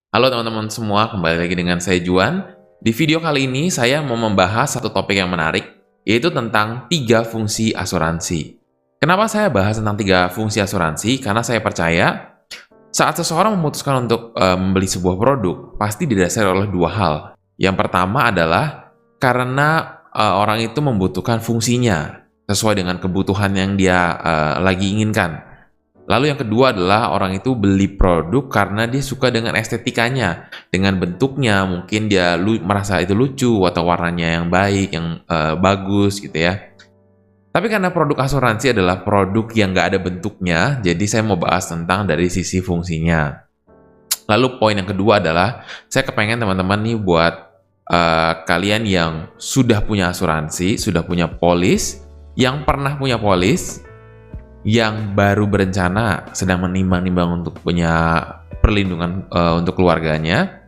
Halo teman-teman semua, kembali lagi dengan saya Juan. Di video kali ini saya mau membahas satu topik yang menarik, yaitu tentang 3 fungsi asuransi. Kenapa saya bahas tentang 3 fungsi asuransi? Karena saya percaya saat seseorang memutuskan untuk membeli sebuah produk, pasti didasari oleh 2 hal. Yang pertama adalah karena orang itu membutuhkan fungsinya sesuai dengan kebutuhan yang dia lagi inginkan. Lalu yang kedua adalah orang itu beli produk karena dia suka dengan estetikanya, dengan bentuknya, mungkin dia merasa itu lucu atau warnanya yang baik, yang bagus gitu ya. Tapi karena produk asuransi adalah produk yang nggak ada bentuknya, jadi saya mau bahas tentang dari sisi fungsinya. Lalu poin yang kedua adalah saya kepengen teman-teman nih buat kalian yang sudah punya asuransi, sudah punya polis, yang pernah punya polis, yang baru berencana sedang menimbang-nimbang untuk punya perlindungan untuk keluarganya,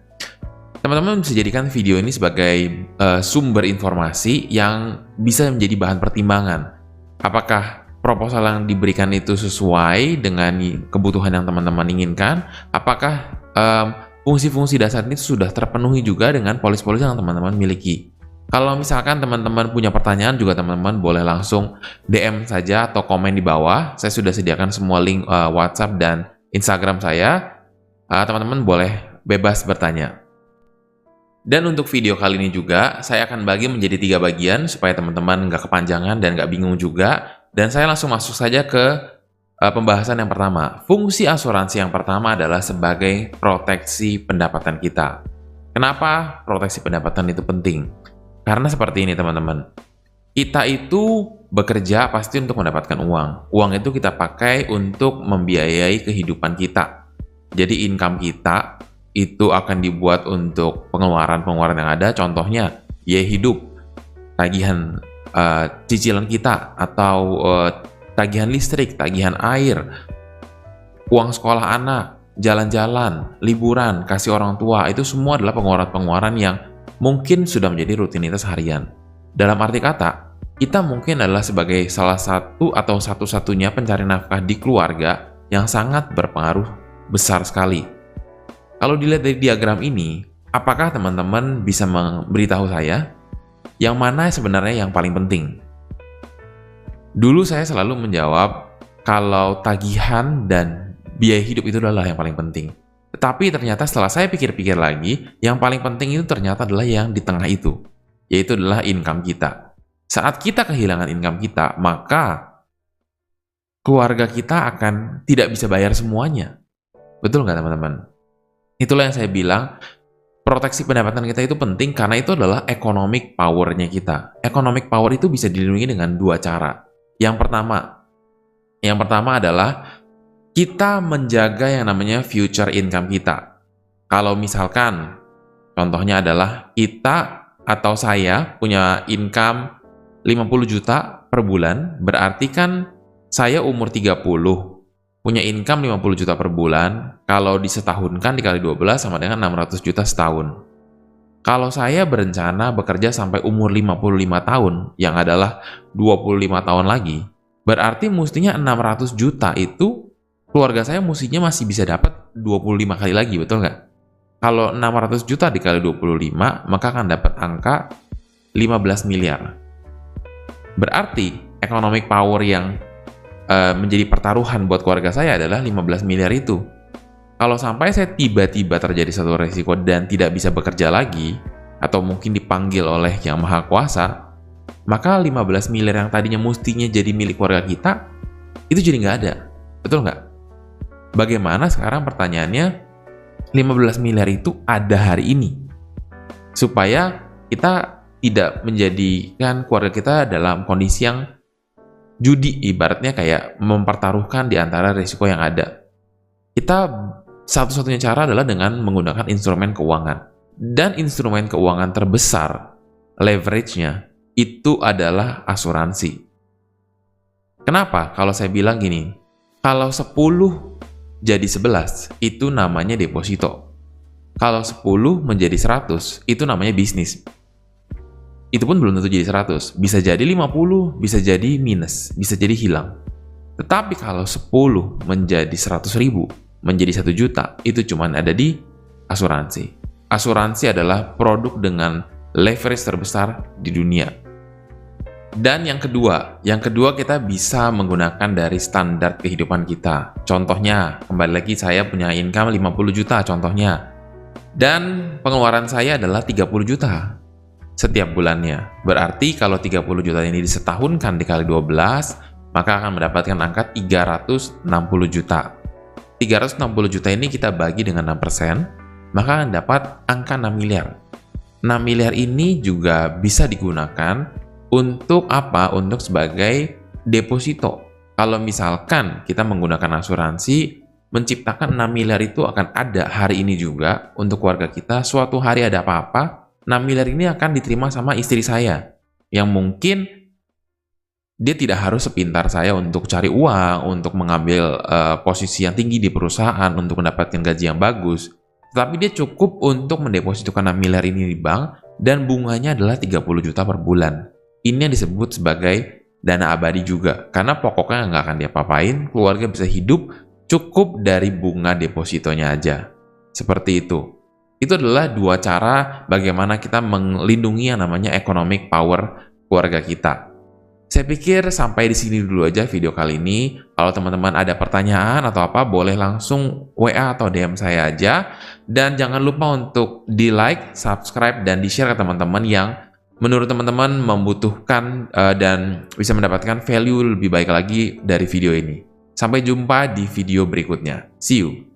teman-teman bisa jadikan video ini sebagai sumber informasi yang bisa menjadi bahan pertimbangan. Apakah proposal yang diberikan itu sesuai dengan kebutuhan yang teman-teman inginkan? Apakah fungsi-fungsi dasar ini sudah terpenuhi juga dengan polis-polis yang teman-teman miliki? Kalau misalkan teman-teman punya pertanyaan juga teman-teman boleh langsung DM saja atau komen di bawah. Saya sudah sediakan semua link WhatsApp dan Instagram saya. Teman-teman boleh bebas bertanya. Dan untuk video kali ini juga, saya akan bagi menjadi 3 bagian supaya teman-teman nggak kepanjangan dan nggak bingung juga. Dan saya langsung masuk saja ke pembahasan yang pertama. Fungsi asuransi yang pertama adalah sebagai proteksi pendapatan kita. Kenapa proteksi pendapatan itu penting? Karena seperti ini teman-teman, kita itu bekerja pasti untuk mendapatkan uang. Uang itu kita pakai untuk membiayai kehidupan kita. Jadi income kita itu akan dibuat untuk pengeluaran-pengeluaran yang ada. Contohnya, biaya hidup, tagihan cicilan kita, atau tagihan listrik, tagihan air, uang sekolah anak, jalan-jalan, liburan, kasih orang tua. Itu semua adalah pengeluaran-pengeluaran yang mungkin sudah menjadi rutinitas harian. Dalam arti kata, kita mungkin adalah sebagai salah satu atau satu-satunya pencari nafkah di keluarga yang sangat berpengaruh besar sekali. Kalau dilihat dari diagram ini, apakah teman-teman bisa memberitahu saya yang mana sebenarnya yang paling penting? Dulu saya selalu menjawab kalau tagihan dan biaya hidup itu adalah yang paling penting. Tetapi ternyata setelah saya pikir-pikir lagi, yang paling penting itu ternyata adalah yang di tengah itu, yaitu adalah income kita. Saat kita kehilangan income kita, maka keluarga kita akan tidak bisa bayar semuanya. Betul nggak teman-teman? Itulah yang saya bilang, proteksi pendapatan kita itu penting karena itu adalah economic power-nya kita. Economic power itu bisa dilindungi dengan 2 cara. Yang pertama adalah kita menjaga yang namanya future income kita. Kalau misalkan, contohnya adalah kita atau saya punya income 50 juta per bulan, berarti kan saya umur 30, punya income 50 juta per bulan, kalau disetahunkan dikali 12 sama dengan 600 juta setahun. Kalau saya berencana bekerja sampai umur 55 tahun, yang adalah 25 tahun lagi, berarti mestinya 600 juta itu keluarga saya mestinya masih bisa dapat 25 kali lagi, betul nggak? Kalau 600 juta dikali 25, maka akan dapat angka 15 miliar. Berarti, economic power yang menjadi pertaruhan buat keluarga saya adalah 15 miliar itu. Kalau sampai saya tiba-tiba terjadi satu resiko dan tidak bisa bekerja lagi, atau mungkin dipanggil oleh Yang Maha Kuasa, maka 15 miliar yang tadinya mestinya jadi milik keluarga kita, itu jadi nggak ada. Betul nggak? Bagaimana sekarang pertanyaannya, 15 miliar itu ada hari ini, supaya kita tidak menjadikan keluarga kita dalam kondisi yang judi, ibaratnya kayak mempertaruhkan di antara risiko yang ada. Kita satu-satunya cara adalah dengan menggunakan instrumen keuangan. Dan instrumen keuangan terbesar, leverage-nya, itu adalah asuransi. Kenapa? Kalau saya bilang gini, kalau 10 jadi 11, itu namanya deposito. Kalau 10 menjadi 100, itu namanya bisnis. Itu pun belum tentu jadi 100. Bisa jadi 50, bisa jadi minus, bisa jadi hilang. Tetapi kalau 10 menjadi 100.000, menjadi 1 juta, itu cuma ada di asuransi. Asuransi adalah produk dengan leverage terbesar di dunia. Dan yang kedua kita bisa menggunakan dari standar kehidupan kita. Contohnya, kembali lagi saya punya income 50 juta contohnya. Dan pengeluaran saya adalah 30 juta setiap bulannya. Berarti kalau 30 juta ini disetahunkan dikali 12, maka akan mendapatkan angka 360 juta. 360 juta ini kita bagi dengan 6%, maka akan dapat angka 6 miliar. 6 miliar ini juga bisa digunakan untuk apa? Untuk sebagai deposito. Kalau misalkan kita menggunakan asuransi, menciptakan 6 miliar itu akan ada hari ini juga untuk keluarga kita. Suatu hari ada apa-apa, 6 miliar ini akan diterima sama istri saya. Yang mungkin dia tidak harus sepintar saya untuk cari uang, untuk mengambil posisi yang tinggi di perusahaan, untuk mendapatkan gaji yang bagus. Tetapi dia cukup untuk mendepositokan 6 miliar ini di bank, dan bunganya adalah 30 juta per bulan. Ini yang disebut sebagai dana abadi juga, karena pokoknya nggak akan diapa-apain, keluarga bisa hidup cukup dari bunga depositonya aja. Seperti itu. Itu adalah dua cara bagaimana kita melindungi yang namanya economic power keluarga kita. Saya pikir sampai di sini dulu aja video kali ini. Kalau teman-teman ada pertanyaan atau apa, boleh langsung WA atau DM saya aja. Dan jangan lupa untuk di-like, subscribe, dan di-share ke teman-teman yang menurut teman-teman membutuhkan dan bisa mendapatkan value lebih baik lagi dari video ini. Sampai jumpa di video berikutnya. See you!